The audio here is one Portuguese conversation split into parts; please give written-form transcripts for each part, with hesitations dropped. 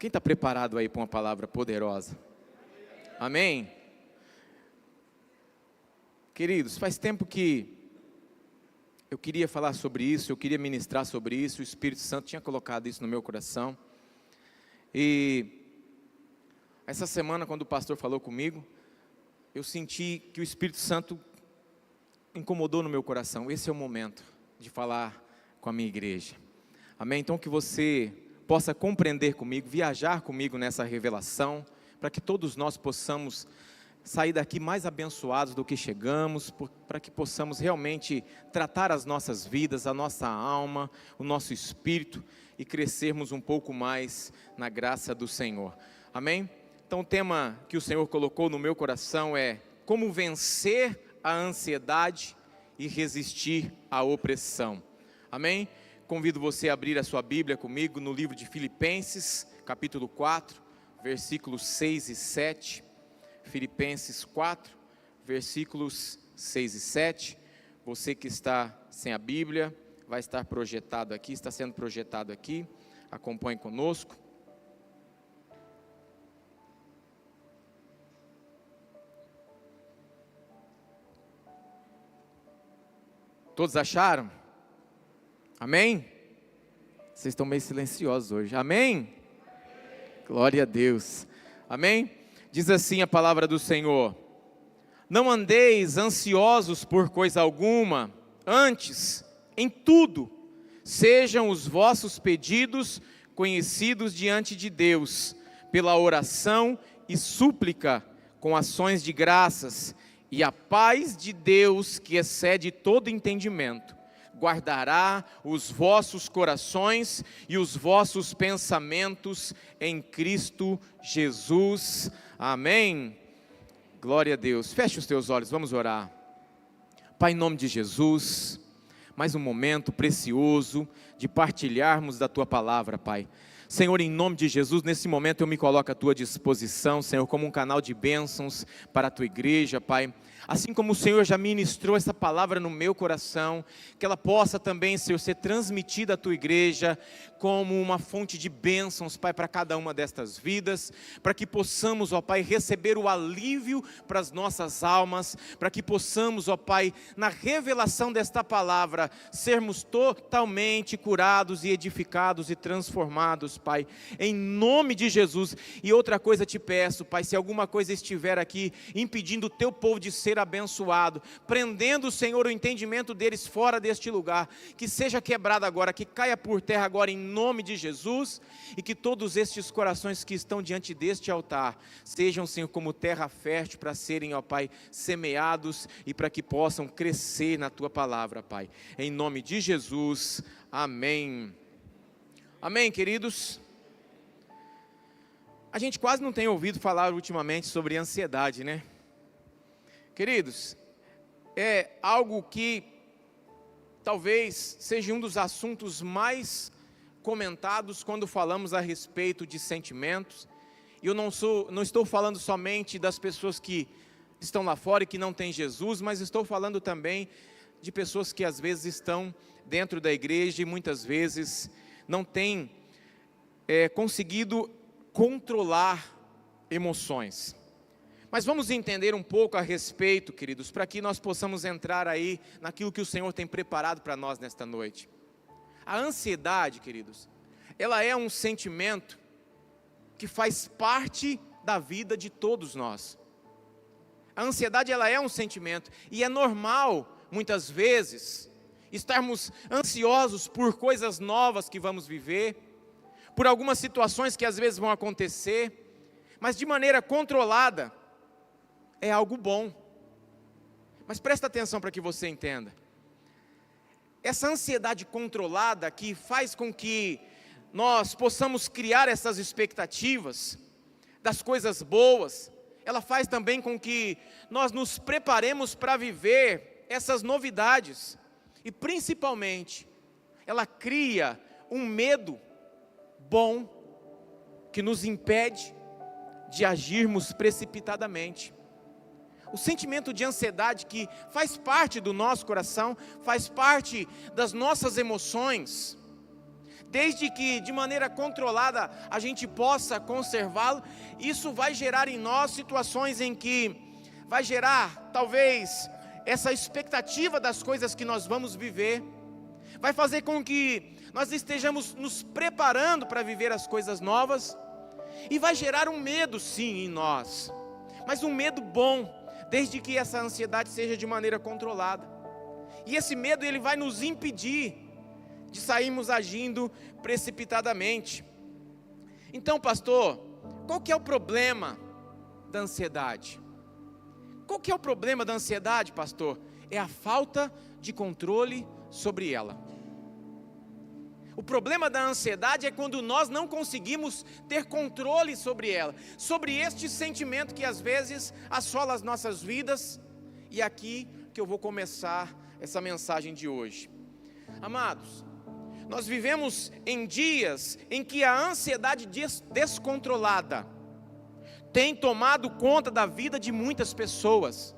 Quem está preparado aí para uma palavra poderosa? Amém? Queridos, faz tempo que eu queria falar sobre isso, eu queria ministrar sobre isso, o Espírito Santo tinha colocado isso no meu coração. E essa semana, quando o pastor falou comigo, eu senti que o Espírito Santo incomodou no meu coração. Esse é o momento de falar com a minha igreja. Amém? Então que você possa compreender comigo, viajar comigo nessa revelação, para que todos nós possamos sair daqui mais abençoados do que chegamos, para que possamos realmente tratar as nossas vidas, a nossa alma, o nosso espírito e crescermos um pouco mais na graça do Senhor. Amém? Então o tema que o Senhor colocou no meu coração é como vencer a ansiedade e resistir à opressão. Amém? Convido você a abrir a sua Bíblia comigo no livro de Filipenses, capítulo 4, versículos 6 e 7. Filipenses 4, versículos 6 e 7. Você que está sem a Bíblia, vai estar projetado aqui, está sendo projetado aqui. Acompanhe conosco. Todos acharam? Amém? Vocês estão meio silenciosos hoje. Amém? Glória a Deus. Amém? Diz assim a palavra do Senhor: não andeis ansiosos por coisa alguma, antes, em tudo, sejam os vossos pedidos conhecidos diante de Deus, pela oração e súplica, com ações de graças, e a paz de Deus, que excede todo entendimento, guardará os vossos corações e os vossos pensamentos em Cristo Jesus. Amém? Glória a Deus. Feche os teus olhos, vamos orar. Pai, em nome de Jesus, mais um momento precioso de partilharmos da Tua palavra, Pai. Senhor, em nome de Jesus, nesse momento eu me coloco à Tua disposição, Senhor, como um canal de bênçãos para a Tua igreja, Pai. Assim como o Senhor já ministrou essa palavra no meu coração, que ela possa também, Senhor, ser transmitida à Tua igreja como uma fonte de bênçãos, Pai, para cada uma destas vidas, para que possamos, ó Pai, receber o alívio para as nossas almas, para que possamos, ó Pai, na revelação desta palavra, sermos totalmente curados e edificados e transformados, Pai, em nome de Jesus. E outra coisa te peço, Pai, se alguma coisa estiver aqui impedindo o Teu povo de ser abençoado, prendendo, Senhor, o entendimento deles fora deste lugar, que seja quebrado agora, que caia por terra agora em nome de Jesus, e que todos estes corações que estão diante deste altar, sejam, Senhor, como terra fértil para serem, ó Pai, semeados e para que possam crescer na Tua palavra, Pai, em nome de Jesus, amém. Amém, queridos? A gente quase não tem ouvido falar ultimamente sobre ansiedade, né? Queridos, é algo que talvez seja um dos assuntos mais comentados quando falamos a respeito de sentimentos. E eu não estou falando somente das pessoas que estão lá fora e que não têm Jesus, mas estou falando também de pessoas que às vezes estão dentro da igreja e muitas vezes não têm conseguido controlar emoções. Mas vamos entender um pouco a respeito, queridos, para que nós possamos entrar aí naquilo que o Senhor tem preparado para nós nesta noite. A ansiedade, queridos, ela é um sentimento que faz parte da vida de todos nós. A ansiedade, ela é um sentimento, e é normal, muitas vezes, estarmos ansiosos por coisas novas que vamos viver, por algumas situações que às vezes vão acontecer, mas de maneira controlada, é algo bom. Mas presta atenção para que você entenda. Essa ansiedade controlada que faz com que nós possamos criar essas expectativas das coisas boas, ela faz também com que nós nos preparemos para viver essas novidades. E principalmente, ela cria um medo bom que nos impede de agirmos precipitadamente. O sentimento de ansiedade que faz parte do nosso coração, faz parte das nossas emoções, desde que de maneira controlada a gente possa conservá-lo, isso vai gerar em nós situações em que vai gerar talvez essa expectativa das coisas que nós vamos viver, vai fazer com que nós estejamos nos preparando para viver as coisas novas, e vai gerar um medo sim em nós, mas um medo bom, desde que essa ansiedade seja de maneira controlada. E esse medo ele vai nos impedir de sairmos agindo precipitadamente. Então, pastor, qual que é o problema da ansiedade? Qual que é o problema da ansiedade, pastor? É a falta de controle sobre ela. O problema da ansiedade é quando nós não conseguimos ter controle sobre ela, sobre este sentimento que às vezes assola as nossas vidas. E aqui que eu vou começar essa mensagem de hoje. Amados, nós vivemos em dias em que a ansiedade descontrolada tem tomado conta da vida de muitas pessoas.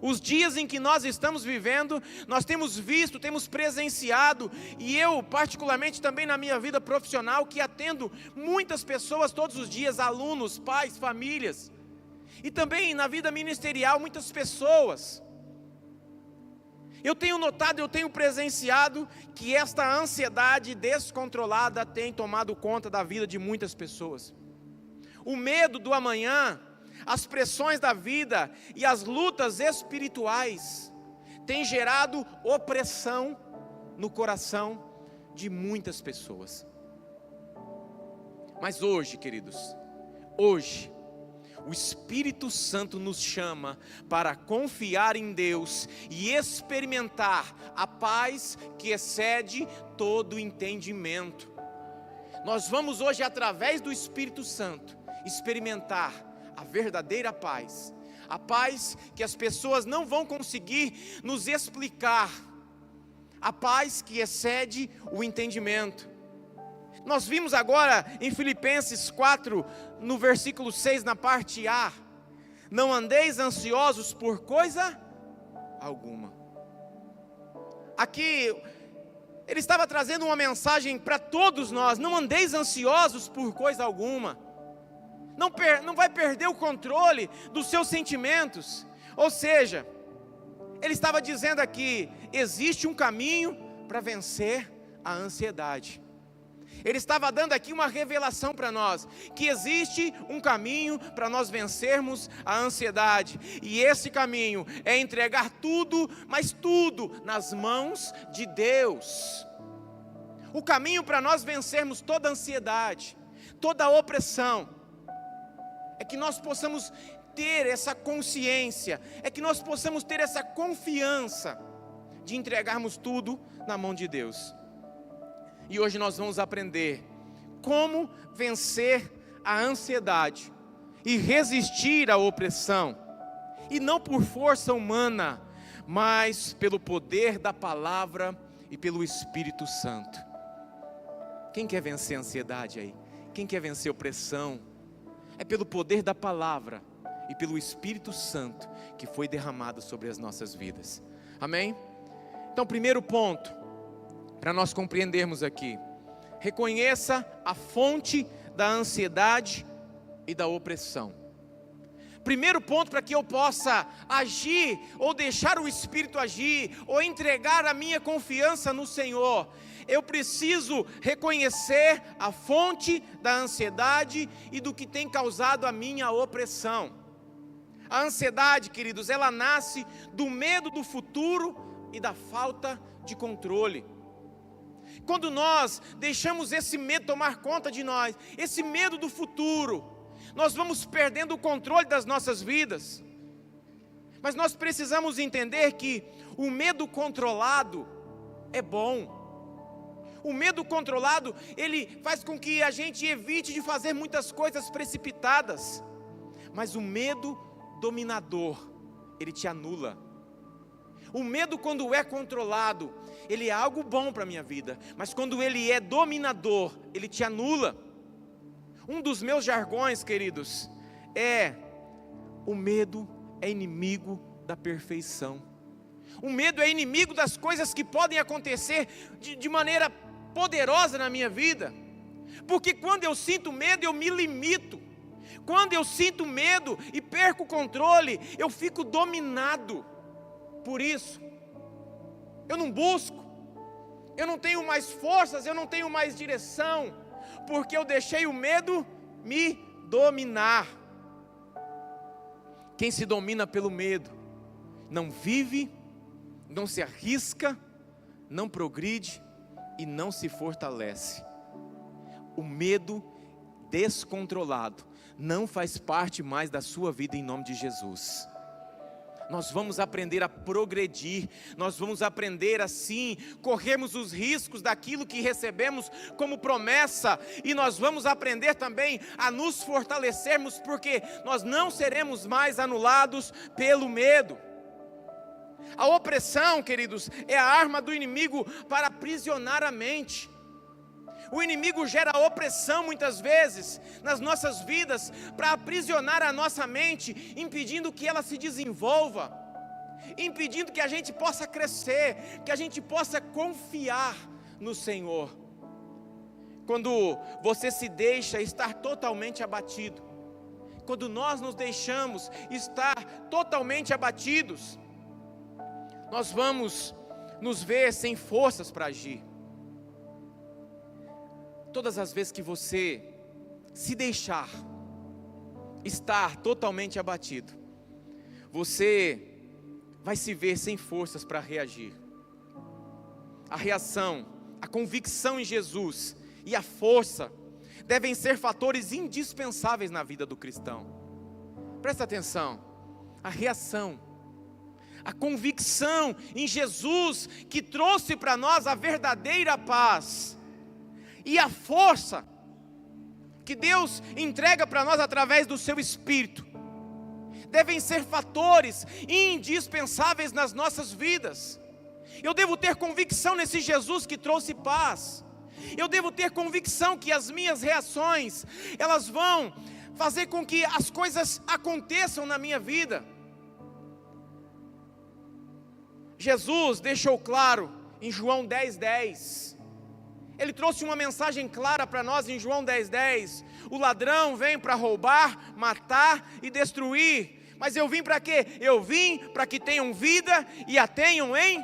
Os dias em que nós estamos vivendo, nós temos visto, temos presenciado, e eu particularmente também na minha vida profissional, que atendo muitas pessoas todos os dias, alunos, pais, famílias, e também na vida ministerial, muitas pessoas. Eu tenho notado, eu tenho presenciado que esta ansiedade descontrolada tem tomado conta da vida de muitas pessoas. O medo do amanhã, as pressões da vida e as lutas espirituais têm gerado opressão no coração de muitas pessoas. Mas hoje, queridos, hoje, o Espírito Santo nos chama para confiar em Deus e experimentar a paz que excede todo entendimento. Nós vamos hoje, através do Espírito Santo, experimentar a verdadeira paz, a paz que as pessoas não vão conseguir nos explicar, a paz que excede o entendimento. Nós vimos agora em Filipenses 4, no versículo 6, na parte A: não andeis ansiosos por coisa alguma. Aqui ele estava trazendo uma mensagem para todos nós: não andeis ansiosos por coisa alguma. Não vai perder o controle dos seus sentimentos. Ou seja, ele estava dizendo aqui: existe um caminho para vencer a ansiedade. Ele estava dando aqui uma revelação para nós, que existe um caminho para nós vencermos a ansiedade. E esse caminho é entregar tudo, mas tudo, nas mãos de Deus. O caminho para nós vencermos toda ansiedade, toda opressão, é que nós possamos ter essa consciência, é que nós possamos ter essa confiança de entregarmos tudo na mão de Deus. E hoje nós vamos aprender como vencer a ansiedade e resistir à opressão, e não por força humana, mas pelo poder da palavra e pelo Espírito Santo. Quem quer vencer a ansiedade aí? Quem quer vencer a opressão? É pelo poder da palavra e pelo Espírito Santo que foi derramado sobre as nossas vidas. Amém? Então, primeiro ponto, para nós compreendermos aqui: reconheça a fonte da ansiedade e da opressão. Primeiro ponto, para que eu possa agir, ou deixar o Espírito agir, ou entregar a minha confiança no Senhor, eu preciso reconhecer a fonte da ansiedade e do que tem causado a minha opressão. A ansiedade, queridos, ela nasce do medo do futuro e da falta de controle. Quando nós deixamos esse medo tomar conta de nós, esse medo do futuro, nós vamos perdendo o controle das nossas vidas. Mas nós precisamos entender que o medo controlado é bom. O medo controlado, ele faz com que a gente evite de fazer muitas coisas precipitadas. Mas o medo dominador, ele te anula. O medo, quando é controlado, ele é algo bom para a minha vida. Mas quando ele é dominador, ele te anula. Um dos meus jargões, queridos, é: o medo é inimigo da perfeição. O medo é inimigo das coisas que podem acontecer de maneira poderosa na minha vida. Porque quando eu sinto medo, eu me limito. Quando eu sinto medo e perco o controle, eu fico dominado por isso. Eu não busco, eu não tenho mais forças, eu não tenho mais direção, porque eu deixei o medo me dominar. Quem se domina pelo medo, não vive, não se arrisca, não progride e não se fortalece. O medo descontrolado não faz parte mais da sua vida em nome de Jesus. Nós vamos aprender a progredir, nós vamos aprender assim, corrermos os riscos daquilo que recebemos como promessa, e nós vamos aprender também a nos fortalecermos, porque nós não seremos mais anulados pelo medo. A opressão, queridos, é a arma do inimigo para aprisionar a mente. O inimigo gera opressão muitas vezes nas nossas vidas para aprisionar a nossa mente, impedindo que ela se desenvolva, impedindo que a gente possa crescer, que a gente possa confiar no Senhor. Quando você se deixa estar totalmente abatido, quando nós nos deixamos estar totalmente abatidos, nós vamos nos ver sem forças para agir. Todas as vezes que você se deixar estar totalmente abatido, você vai se ver sem forças para reagir. A reação, a convicção em Jesus e a força devem ser fatores indispensáveis na vida do cristão. Presta atenção, a reação, a convicção em Jesus que trouxe para nós a verdadeira paz, e a força que Deus entrega para nós através do seu Espírito, devem ser fatores indispensáveis nas nossas vidas. Eu devo ter convicção nesse Jesus que trouxe paz. Eu devo ter convicção que as minhas reações, elas vão fazer com que as coisas aconteçam na minha vida. Jesus deixou claro em João 10:10. Ele trouxe uma mensagem clara para nós em João 10:10. O ladrão vem para roubar, matar e destruir. Mas eu vim para quê? Eu vim para que tenham vida e a tenham em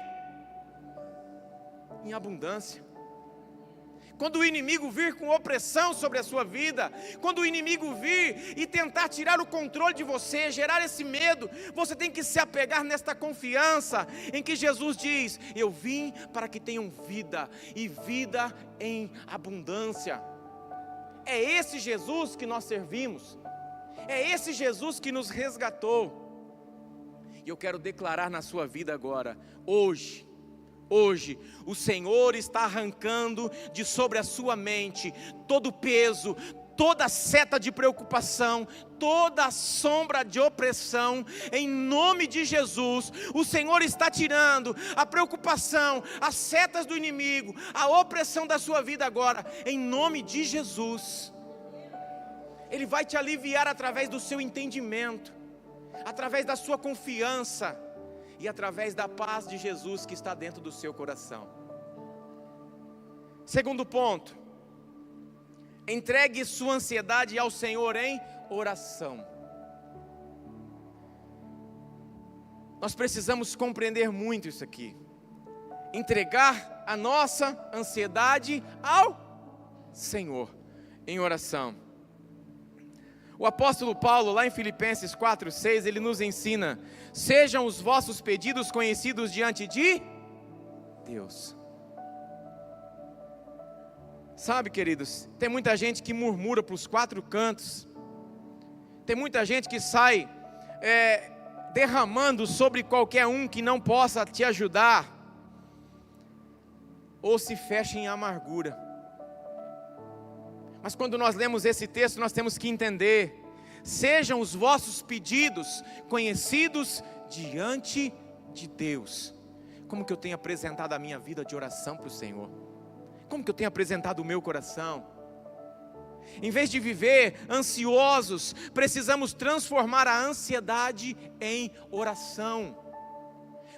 abundância. Quando o inimigo vir com opressão sobre a sua vida, quando o inimigo vir e tentar tirar o controle de você, gerar esse medo, você tem que se apegar nesta confiança em que Jesus diz: eu vim para que tenham vida e vida em abundância. É esse Jesus que nós servimos, é esse Jesus que nos resgatou. E eu quero declarar na sua vida agora, hoje, o Senhor está arrancando de sobre a sua mente todo o peso, toda seta de preocupação, toda sombra de opressão, em nome de Jesus. O Senhor está tirando a preocupação, as setas do inimigo, a opressão da sua vida agora, em nome de Jesus. Ele vai te aliviar através do seu entendimento, através da sua confiança, e através da paz de Jesus que está dentro do seu coração. Segundo ponto, entregue sua ansiedade ao Senhor em oração. Nós precisamos compreender muito isso aqui. Entregar a nossa ansiedade ao Senhor em oração. O apóstolo Paulo, lá em Filipenses 4:6, ele nos ensina: sejam os vossos pedidos conhecidos diante de Deus. Sabe, queridos, tem muita gente que murmura para os quatro cantos, tem muita gente que sai derramando sobre qualquer um que não possa te ajudar, ou se fecha em amargura. Mas quando nós lemos esse texto, nós temos que entender: sejam os vossos pedidos conhecidos diante de Deus. Como que eu tenho apresentado a minha vida de oração para o Senhor? Como que eu tenho apresentado o meu coração? Em vez de viver ansiosos, precisamos transformar a ansiedade em oração.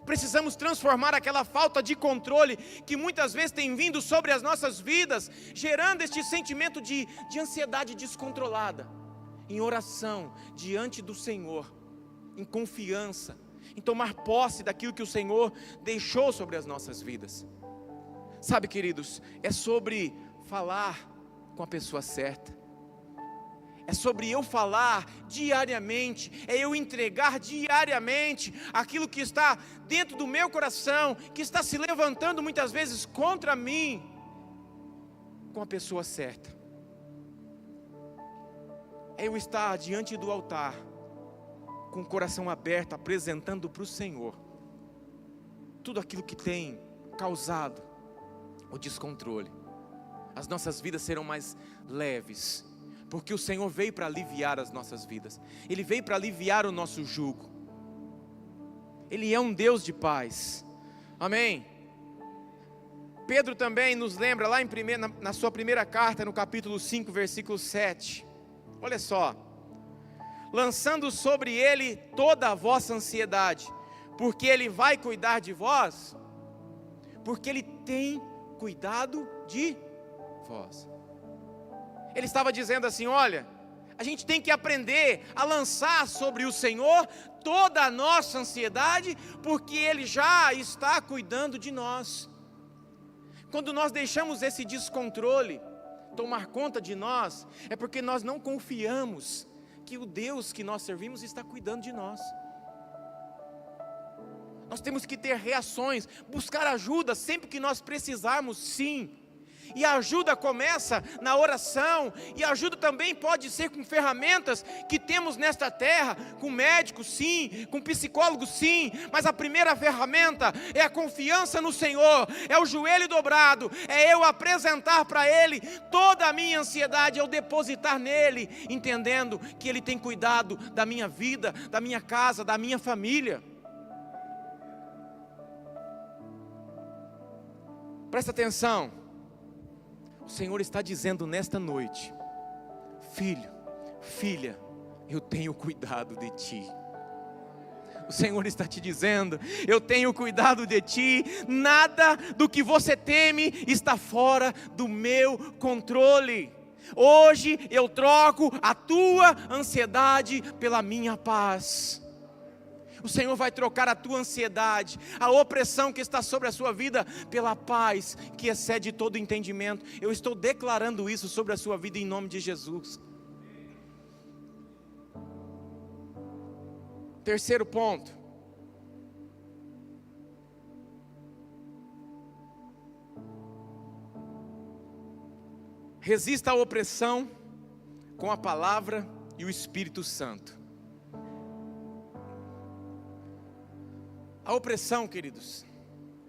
Precisamos transformar aquela falta de controle que muitas vezes tem vindo sobre as nossas vidas, gerando este sentimento de ansiedade descontrolada, em oração, diante do Senhor, em confiança, em tomar posse daquilo que o Senhor deixou sobre as nossas vidas. Sabe, queridos, é sobre falar com a pessoa certa, é sobre eu falar diariamente, é eu entregar diariamente aquilo que está dentro do meu coração, que está se levantando muitas vezes contra mim, com a pessoa certa. É eu estar diante do altar, com o coração aberto, apresentando para o Senhor tudo aquilo que tem causado o descontrole. As nossas vidas serão mais leves, porque o Senhor veio para aliviar as nossas vidas. Ele veio para aliviar o nosso jugo. Ele é um Deus de paz. Amém? Pedro também nos lembra lá na sua primeira carta, no capítulo 5, versículo 7. Olha só: lançando sobre ele toda a vossa ansiedade, porque ele vai cuidar de vós, porque ele tem cuidado de vós. Ele estava dizendo assim: olha, a gente tem que aprender a lançar sobre o Senhor toda a nossa ansiedade, porque Ele já está cuidando de nós. Quando nós deixamos esse descontrole tomar conta de nós, é porque nós não confiamos que o Deus que nós servimos está cuidando de nós. Nós temos que ter reações, buscar ajuda sempre que nós precisarmos, sim. E a ajuda começa na oração, e a ajuda também pode ser com ferramentas que temos nesta terra, com médicos sim, com psicólogos sim, mas a primeira ferramenta é a confiança no Senhor, é o joelho dobrado, é eu apresentar para Ele toda a minha ansiedade, eu depositar nele, entendendo que Ele tem cuidado da minha vida, da minha casa, da minha família. Presta atenção. O Senhor está dizendo nesta noite: filho, filha, eu tenho cuidado de ti. O Senhor está te dizendo: eu tenho cuidado de ti, nada do que você teme está fora do meu controle. Hoje eu troco a tua ansiedade pela minha paz. O Senhor vai trocar a tua ansiedade, a opressão que está sobre a sua vida, pela paz que excede todo entendimento. Eu estou declarando isso sobre a sua vida em nome de Jesus. Terceiro ponto. Resista à opressão com a palavra e o Espírito Santo. A opressão, queridos,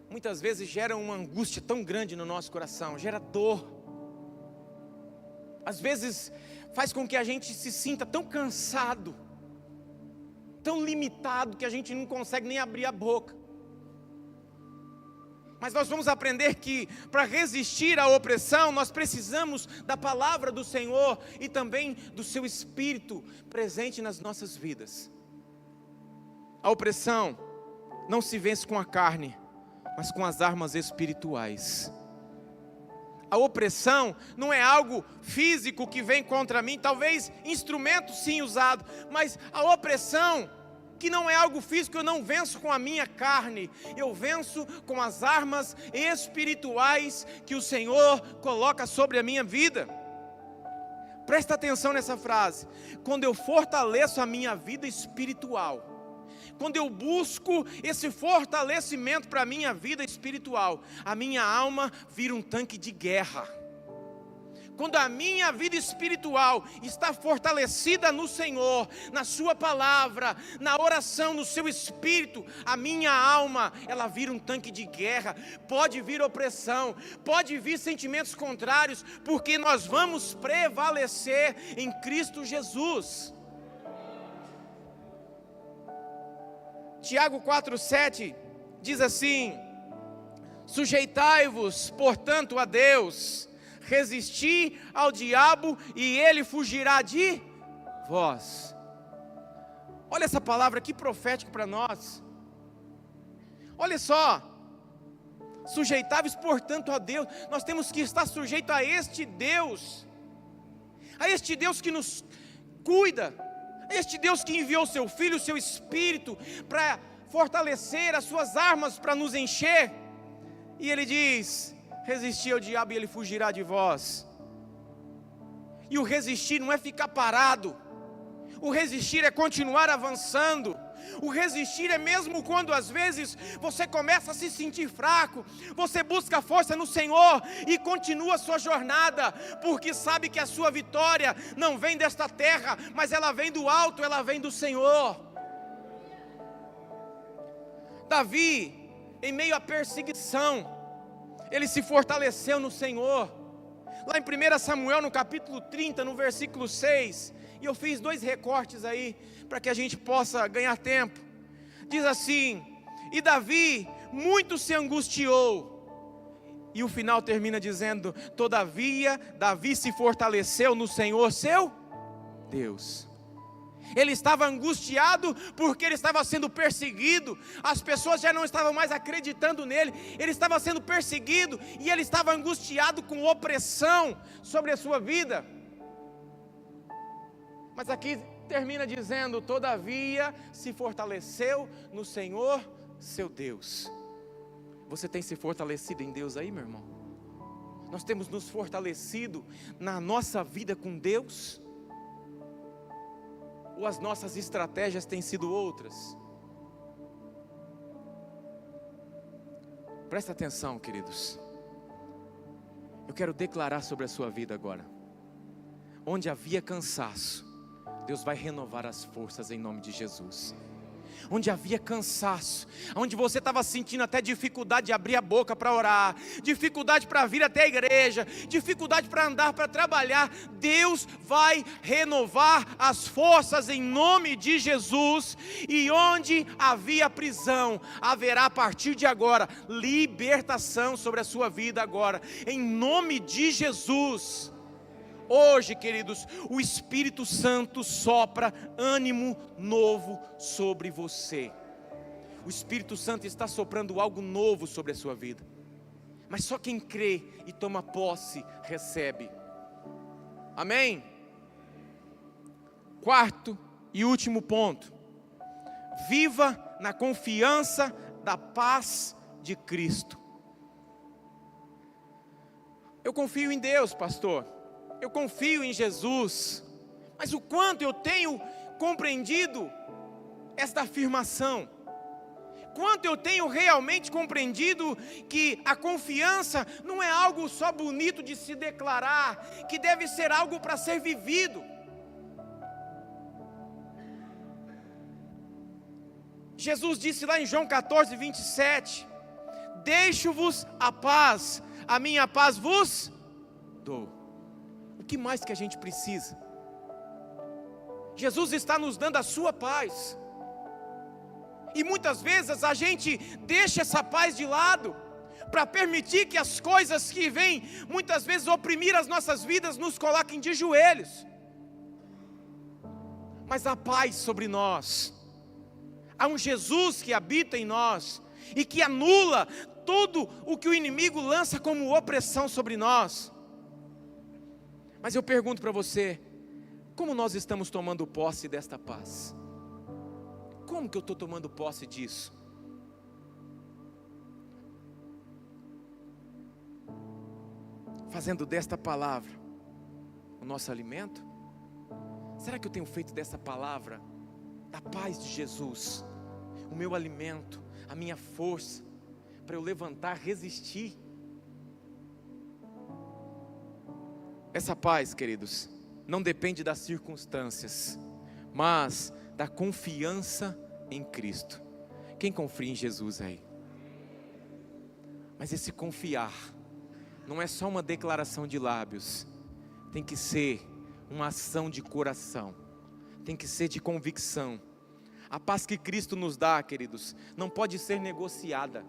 muitas vezes gera uma angústia tão grande no nosso coração, gera dor. Às vezes faz com que a gente se sinta tão cansado, tão limitado, que a gente não consegue nem abrir a boca. Mas nós vamos aprender que para resistir à opressão, nós precisamos da palavra do Senhor e também do seu Espírito presente nas nossas vidas. A opressão não se vence com a carne, mas com as armas espirituais. A opressão não é algo físico que vem contra mim, talvez instrumento sim usado, mas a opressão, que não é algo físico, eu não venço com a minha carne, eu venço com as armas espirituais que o Senhor coloca sobre a minha vida. Presta atenção nessa frase: quando eu fortaleço a minha vida espiritual, quando eu busco esse fortalecimento para a minha vida espiritual, a minha alma vira um tanque de guerra. Quando a minha vida espiritual está fortalecida no Senhor, na sua palavra, na oração, no seu Espírito, a minha alma, ela vira um tanque de guerra. Pode vir opressão, pode vir sentimentos contrários, porque nós vamos prevalecer em Cristo Jesus. Tiago 4,7 diz assim: sujeitai-vos, portanto, a Deus, resisti ao diabo e ele fugirá de vós. Olha essa palavra que profética para nós. Olha só, sujeitáveis, portanto, a Deus. Nós temos que estar sujeitos a este Deus que nos cuida, a este Deus que enviou seu Filho, o seu Espírito, para fortalecer as suas armas, para nos encher. E Ele diz: resistir ao diabo e ele fugirá de vós. E o resistir não é ficar parado, o resistir é continuar avançando. O resistir é mesmo quando às vezes você começa a se sentir fraco, você busca força no Senhor e continua a sua jornada, porque sabe que a sua vitória não vem desta terra, mas ela vem do alto, ela vem do Senhor. Davi, em meio à perseguição, ele se fortaleceu no Senhor. Lá em 1 Samuel, no capítulo 30, no versículo 6, e eu fiz 2 recortes aí, para que a gente possa ganhar tempo. Diz assim: e Davi muito se angustiou. E o final termina dizendo: todavia Davi se fortaleceu no Senhor seu Deus. Ele estava angustiado porque ele estava sendo perseguido, as pessoas já não estavam mais acreditando nele, ele estava sendo perseguido e ele estava angustiado com opressão sobre a sua vida. Mas aqui termina dizendo: todavia se fortaleceu no Senhor seu Deus. Você tem se fortalecido em Deus aí, meu irmão? Nós temos nos fortalecido na nossa vida com Deus? Ou as nossas estratégias têm sido outras? Presta atenção, queridos. Eu quero declarar sobre a sua vida agora. Onde havia cansaço, Deus vai renovar as forças em nome de Jesus. Onde havia cansaço, onde você estava sentindo até dificuldade de abrir a boca para orar, dificuldade para vir até a igreja, dificuldade para andar, para trabalhar, Deus vai renovar as forças em nome de Jesus. E onde havia prisão, haverá a partir de agora libertação sobre a sua vida agora, em nome de Jesus. Hoje, queridos, o Espírito Santo sopra ânimo novo sobre você. O Espírito Santo está soprando algo novo sobre a sua vida. Mas só quem crê e toma posse, recebe. Amém? Quarto e último ponto. Viva na confiança da paz de Cristo. Eu confio em Deus, pastor. Eu confio em Jesus, mas o quanto eu tenho compreendido esta afirmação, quanto eu tenho realmente compreendido que a confiança não é algo só bonito de se declarar, que deve ser algo para ser vivido. Jesus disse lá em João 14, 27, deixo-vos a paz, a minha paz vos dou. O que mais que a gente precisa? Jesus está nos dando a sua paz. E muitas vezes a gente deixa essa paz de lado, para permitir que as coisas que vêm, muitas vezes oprimir as nossas vidas, nos coloquem de joelhos. Mas há paz sobre nós. Há um Jesus que habita em nós, e que anula tudo o que o inimigo lança como opressão sobre nós. Mas eu pergunto para você, como nós estamos tomando posse desta paz? Como que eu estou tomando posse disso? Fazendo desta palavra o nosso alimento? Será que eu tenho feito dessa palavra, da paz de Jesus, o meu alimento, a minha força, para eu levantar, resistir? Essa paz, queridos, não depende das circunstâncias, mas da confiança em Cristo. Quem confia em Jesus aí? Mas esse confiar não é só uma declaração de lábios, tem que ser uma ação de coração, tem que ser de convicção. A paz que Cristo nos dá, queridos, não pode ser negociada,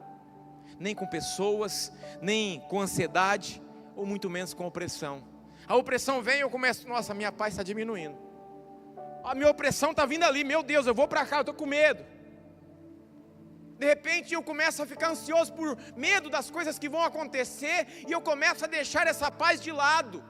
nem com pessoas, nem com ansiedade, ou muito menos com opressão. A opressão vem e eu começo, nossa, minha paz está diminuindo. A minha opressão está vindo ali, meu Deus, eu vou para cá, eu estou com medo. De repente eu começo a ficar ansioso por medo das coisas que vão acontecer, e eu começo a deixar essa paz de lado,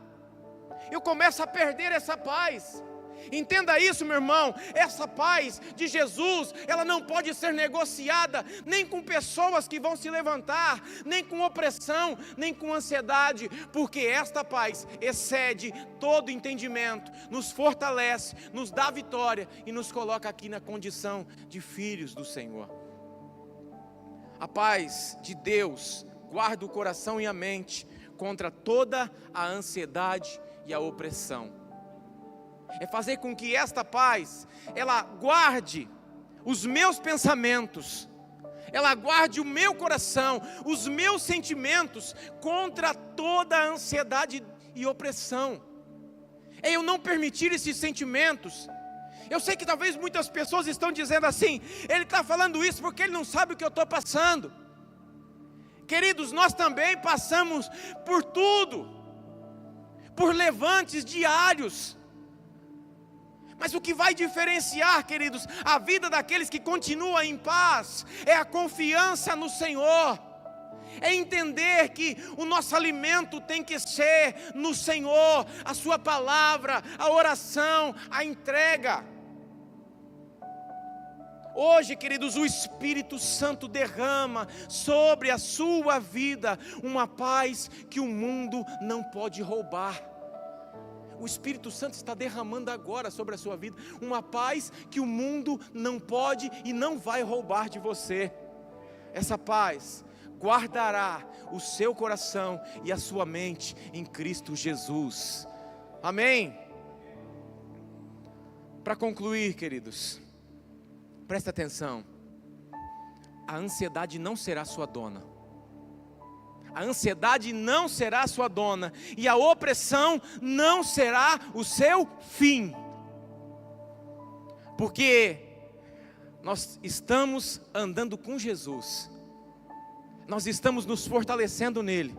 eu começo a perder essa paz. Entenda isso, meu irmão, essa paz de Jesus, ela não pode ser negociada, nem com pessoas que vão se levantar, nem com opressão, nem com ansiedade, porque esta paz excede todo entendimento, nos fortalece, nos dá vitória e nos coloca aqui na condição de filhos do Senhor. A paz de Deus guarda o coração e a mente contra toda a ansiedade e a opressão. É fazer com que esta paz, ela guarde os meus pensamentos, ela guarde o meu coração, os meus sentimentos contra toda a ansiedade e opressão. É eu não permitir esses sentimentos. Eu sei que talvez muitas pessoas estão dizendo assim: ele está falando isso porque ele não sabe o que eu estou passando. Queridos, nós também passamos por tudo, por levantes diários. Mas o que vai diferenciar, queridos, a vida daqueles que continuam em paz, é a confiança no Senhor, é entender que o nosso alimento tem que ser no Senhor, a sua palavra, a oração, a entrega. Hoje, queridos, o Espírito Santo derrama sobre a sua vida uma paz que o mundo não pode roubar. O Espírito Santo está derramando agora sobre a sua vida uma paz que o mundo não pode e não vai roubar de você. Essa paz guardará o seu coração e a sua mente em Cristo Jesus. Amém? Para concluir, queridos, presta atenção. A ansiedade não será sua dona. A ansiedade não será sua dona, e a opressão não será o seu fim, porque nós estamos andando com Jesus, nós estamos nos fortalecendo nele,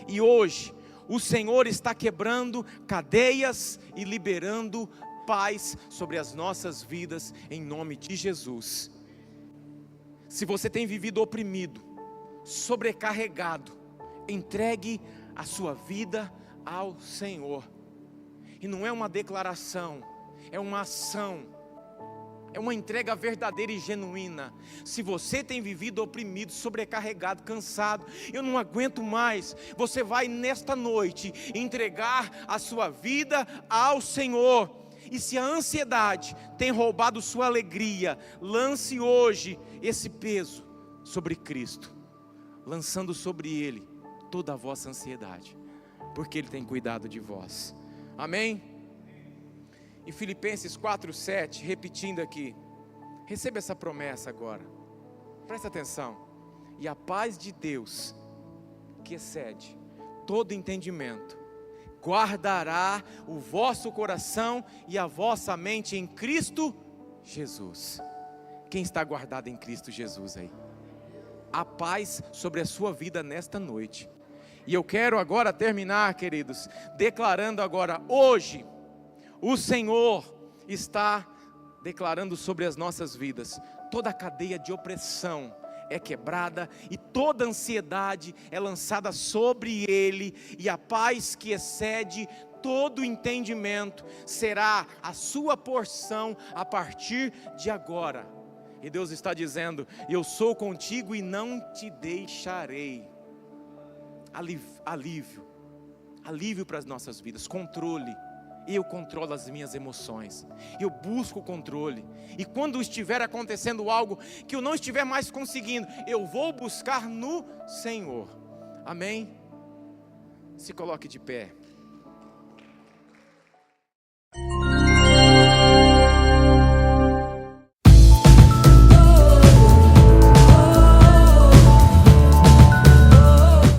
e hoje o Senhor está quebrando cadeias e liberando paz sobre as nossas vidas, em nome de Jesus. Se você tem vivido oprimido, sobrecarregado, entregue a sua vida ao Senhor. E não é uma declaração, é uma ação, é uma entrega verdadeira e genuína. Se você tem vivido oprimido, sobrecarregado, cansado, eu não aguento mais, você vai nesta noite entregar a sua vida ao Senhor. E se a ansiedade tem roubado sua alegria, lance hoje esse peso sobre Cristo, lançando sobre Ele toda a vossa ansiedade, porque Ele tem cuidado de vós. Amém? E Filipenses 4:7, repetindo aqui, receba essa promessa agora, presta atenção. E a paz de Deus, que excede todo entendimento, guardará o vosso coração e a vossa mente em Cristo Jesus. Quem está guardado em Cristo Jesus aí? A paz sobre a sua vida nesta noite. E eu quero agora terminar, queridos, declarando agora, hoje, o Senhor está declarando sobre as nossas vidas, toda a cadeia de opressão é quebrada, e toda ansiedade é lançada sobre Ele, e a paz que excede todo entendimento, será a sua porção a partir de agora. E Deus está dizendo: eu sou contigo e não te deixarei. Alívio para as nossas vidas, controle. Eu controlo as minhas emoções, eu busco o controle, e quando estiver acontecendo algo que eu não estiver mais conseguindo, eu vou buscar no Senhor. Amém? Se coloque de pé.